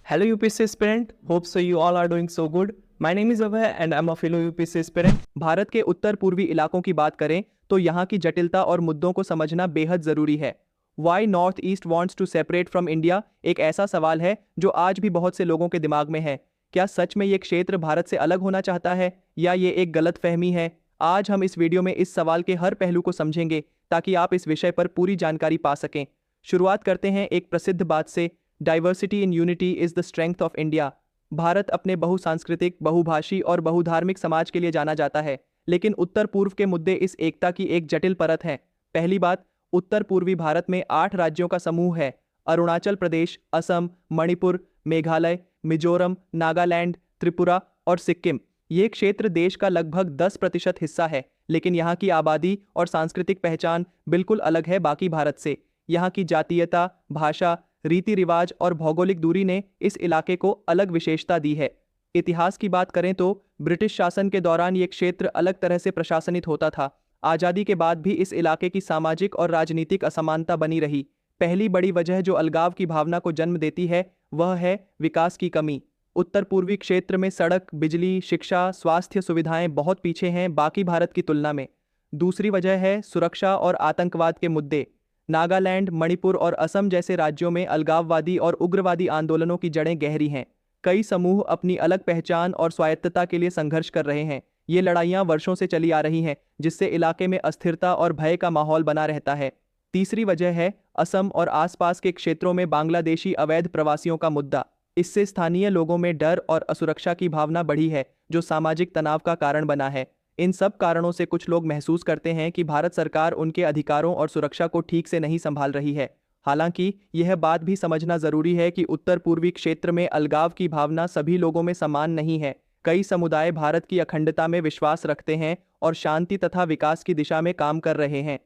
Hello UPSC aspirant, hope so you all are doing so good. My name is Abhay and I'm a fellow UPSC aspirant. Bharat के उत्तर पूर्वी इलाकों की बात करें तो यहाँ की जटिलता और मुद्दों को समझना बेहद ज़रूरी है. Why North East wants to separate from India एक ऐसा सवाल है जो आज भी बहुत से लोगों के दिमाग में है. क्या सच में ये क्षेत्र भारत से अलग होना चाहता है या ये एक गलत फहमी है? आज हम इस वीडियो में इस सवाल के हर पहलू को समझेंगे ताकि आप इस विषय पर पूरी जानकारी पा सकें. शुरुआत करते हैं एक प्रसिद्ध बात से. Diversity in unity is the strength of India. Bharat अपने बहुसांस्कृतिक, बहुभाषी और बहुधार्मिक समाज के लिए जाना जाता है, लेकिन उत्तर पूर्व के मुद्दे इस एकता की एक जटिल परत हैं. पहली बात, उत्तर पूर्वी भारत में 8 राज्यों का समूह है. अरुणाचल प्रदेश, असम, मणिपुर, मेघालय, मिजोरम, नागालैंड, त्रिपुरा और सिक्किम. ये क्षेत्र देश का लगभग 10% हिस्सा है, लेकिन यहाँ की आबादी और सांस्कृतिक पहचान बिल्कुल अलग है बाकी भारत से. यहाँ की जातीयता, भाषा, रीति रिवाज और भौगोलिक दूरी ने इस इलाके को अलग विशेषता दी है. इतिहास की बात करें तो ब्रिटिश शासन के दौरान ये क्षेत्र अलग तरह से प्रशासनित होता था. आज़ादी के बाद भी इस इलाके की सामाजिक और राजनीतिक असमानता बनी रही. पहली बड़ी वजह जो अलगाव की भावना को जन्म देती है वह है विकास की कमी. उत्तर पूर्वी क्षेत्र में सड़क, बिजली, शिक्षा, स्वास्थ्य सुविधाएं बहुत पीछे हैं बाकी भारत की तुलना में. दूसरी वजह है सुरक्षा और आतंकवाद के मुद्दे. नागालैंड, मणिपुर और असम जैसे राज्यों में अलगाववादी और उग्रवादी आंदोलनों की जड़ें गहरी हैं. कई समूह अपनी अलग पहचान और स्वायत्तता के लिए संघर्ष कर रहे हैं. ये लड़ाइयां वर्षों से चली आ रही हैं, जिससे इलाके में अस्थिरता और भय का माहौल बना रहता है. तीसरी वजह है असम और आसपास के क्षेत्रों में बांग्लादेशी अवैध प्रवासियों का मुद्दा. इससे स्थानीय लोगों में डर और असुरक्षा की भावना बढ़ी है, जो सामाजिक तनाव का कारण बना है. इन सब कारणों से कुछ लोग महसूस करते हैं कि भारत सरकार उनके अधिकारों और सुरक्षा को ठीक से नहीं संभाल रही है. हालांकि यह बात भी समझना जरूरी है कि उत्तर पूर्वी क्षेत्र में अलगाव की भावना सभी लोगों में समान नहीं है. कई समुदाय भारत की अखंडता में विश्वास रखते हैं और शांति तथा विकास की दिशा में काम कर रहे हैं.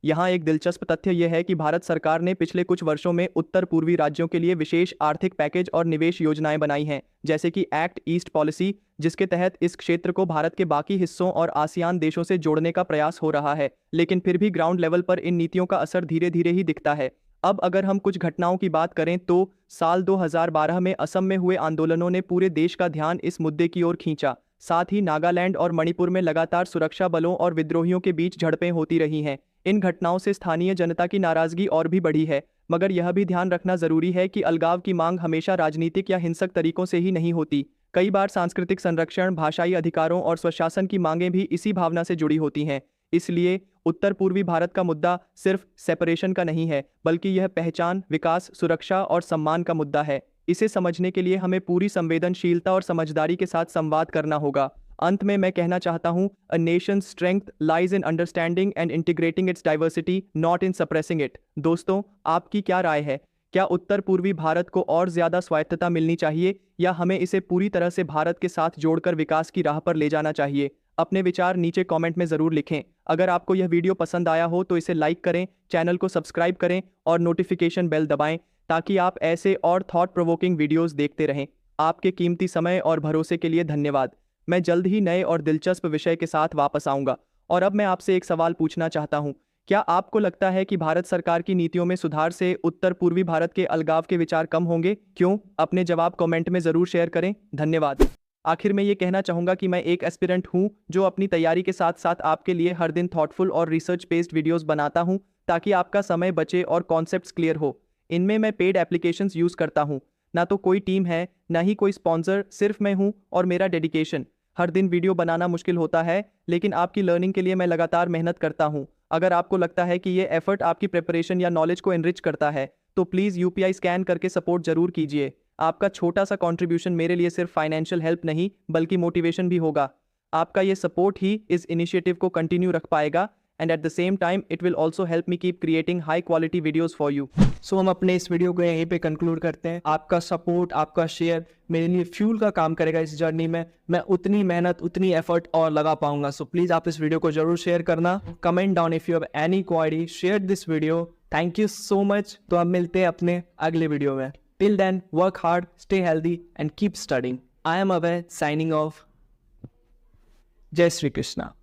यहाँ एक दिलचस्प तथ्य यह है कि भारत सरकार ने पिछले कुछ वर्षों में उत्तर पूर्वी राज्यों के लिए विशेष आर्थिक पैकेज और निवेश योजनाएं बनाई हैं, जैसे कि एक्ट ईस्ट पॉलिसी, जिसके तहत इस क्षेत्र को भारत के बाकी हिस्सों और आसियान देशों से जोड़ने का प्रयास हो रहा है. लेकिन फिर भी ग्राउंड लेवल पर इन नीतियों का असर धीरे धीरे ही दिखता है. अब अगर हम कुछ घटनाओं की बात करें तो साल 2012 में असम में हुए आंदोलनों ने पूरे देश का ध्यान इस मुद्दे की ओर खींचा. साथ ही नागालैंड और मणिपुर में लगातार सुरक्षा बलों और विद्रोहियों के बीच झड़पें होती रही हैं. इन घटनाओं से स्थानीय जनता की नाराजगी और भी बढ़ी है, मगर यह भी ध्यान रखना जरूरी है कि अलगाव की मांग हमेशा राजनीतिक या हिंसक तरीकों से ही नहीं होती. कई बार सांस्कृतिक संरक्षण, भाषाई अधिकारों और स्वशासन की मांगें भी इसी भावना से जुड़ी होती हैं. इसलिए उत्तर पूर्वी भारत का मुद्दा सिर्फ सेपरेशन का नहीं है, बल्कि यह पहचान, विकास, सुरक्षा और सम्मान का मुद्दा है. इसे समझने के लिए हमें पूरी संवेदनशीलता और समझदारी के साथ संवाद करना होगा. अंत में मैं कहना चाहता हूं, अ Nations strength lies in understanding and integrating it's diversity, not in suppressing it. दोस्तों, आपकी क्या राय है? क्या उत्तर पूर्वी भारत को और ज्यादा स्वायत्तता मिलनी चाहिए या हमें इसे पूरी तरह से भारत के साथ जोड़कर विकास की राह पर ले जाना चाहिए? अपने विचार नीचे कमेंट में जरूर लिखें. अगर आपको यह वीडियो पसंद आया हो तो इसे लाइक करें, चैनल को सब्सक्राइब करें और नोटिफिकेशन बेल दबाएं ताकि आप ऐसे और थॉट प्रोवोकिंग वीडियोस देखते रहें. आपके कीमती समय और भरोसे के लिए धन्यवाद. मैं जल्द ही नए और दिलचस्प विषय के साथ वापस आऊंगा. और अब मैं आपसे एक सवाल पूछना चाहता हूं. क्या आपको लगता है कि भारत सरकार की नीतियों में सुधार से उत्तर पूर्वी भारत के अलगाव के विचार कम होंगे? क्यों? अपने जवाब कमेंट में जरूर शेयर करें. धन्यवाद. आखिर में ये कहना चाहूंगा कि मैं एक एस्पिरेंट हूं जो अपनी तैयारी के साथ साथ आपके लिए हर दिन थॉटफुल और रिसर्च बेस्ड वीडियोस बनाता हूं ताकि आपका समय बचे और कॉन्सेप्ट्स क्लियर हो. इनमें मैं पेड एप्लीकेशंस यूज करता हूं. ना तो कोई टीम है, ना ही कोई स्पॉन्सर, सिर्फ मैं हूं और मेरा डेडिकेशन. हर दिन वीडियो बनाना मुश्किल होता है, लेकिन आपकी लर्निंग के लिए मैं लगातार मेहनत करता हूं. अगर आपको लगता है कि ये एफर्ट आपकी प्रिपरेशन या नॉलेज को एनरिच करता है तो प्लीज़ यूपीआई स्कैन करके सपोर्ट जरूर कीजिए. आपका छोटा सा कंट्रीब्यूशन मेरे लिए सिर्फ फाइनेंशियल हेल्प नहीं बल्कि मोटिवेशन भी होगा. आपका ये सपोर्ट ही इस इनिशिएटिव को कंटिन्यू रख पाएगा and at the same time it will also help me keep creating high quality videos for you. So हम अपने इस वीडियो को यहीं पे कंक्लूड करते हैं. आपका सपोर्ट, आपका शेयर मेरे लिए फ्यूल का काम करेगा इस जर्नी में. मैं उतनी मेहनत, उतनी एफर्ट और लगा पाऊंगा. सो प्लीज आप इस वीडियो को जरूर शेयर करना. Comment down if you have any query, share this video. Thank you so much. तो अब मिलते हैं अपने अगले वीडियो में. Till then, work hard, stay healthy and keep studying. I am Abhay, signing off. जय श्री कृष्णा.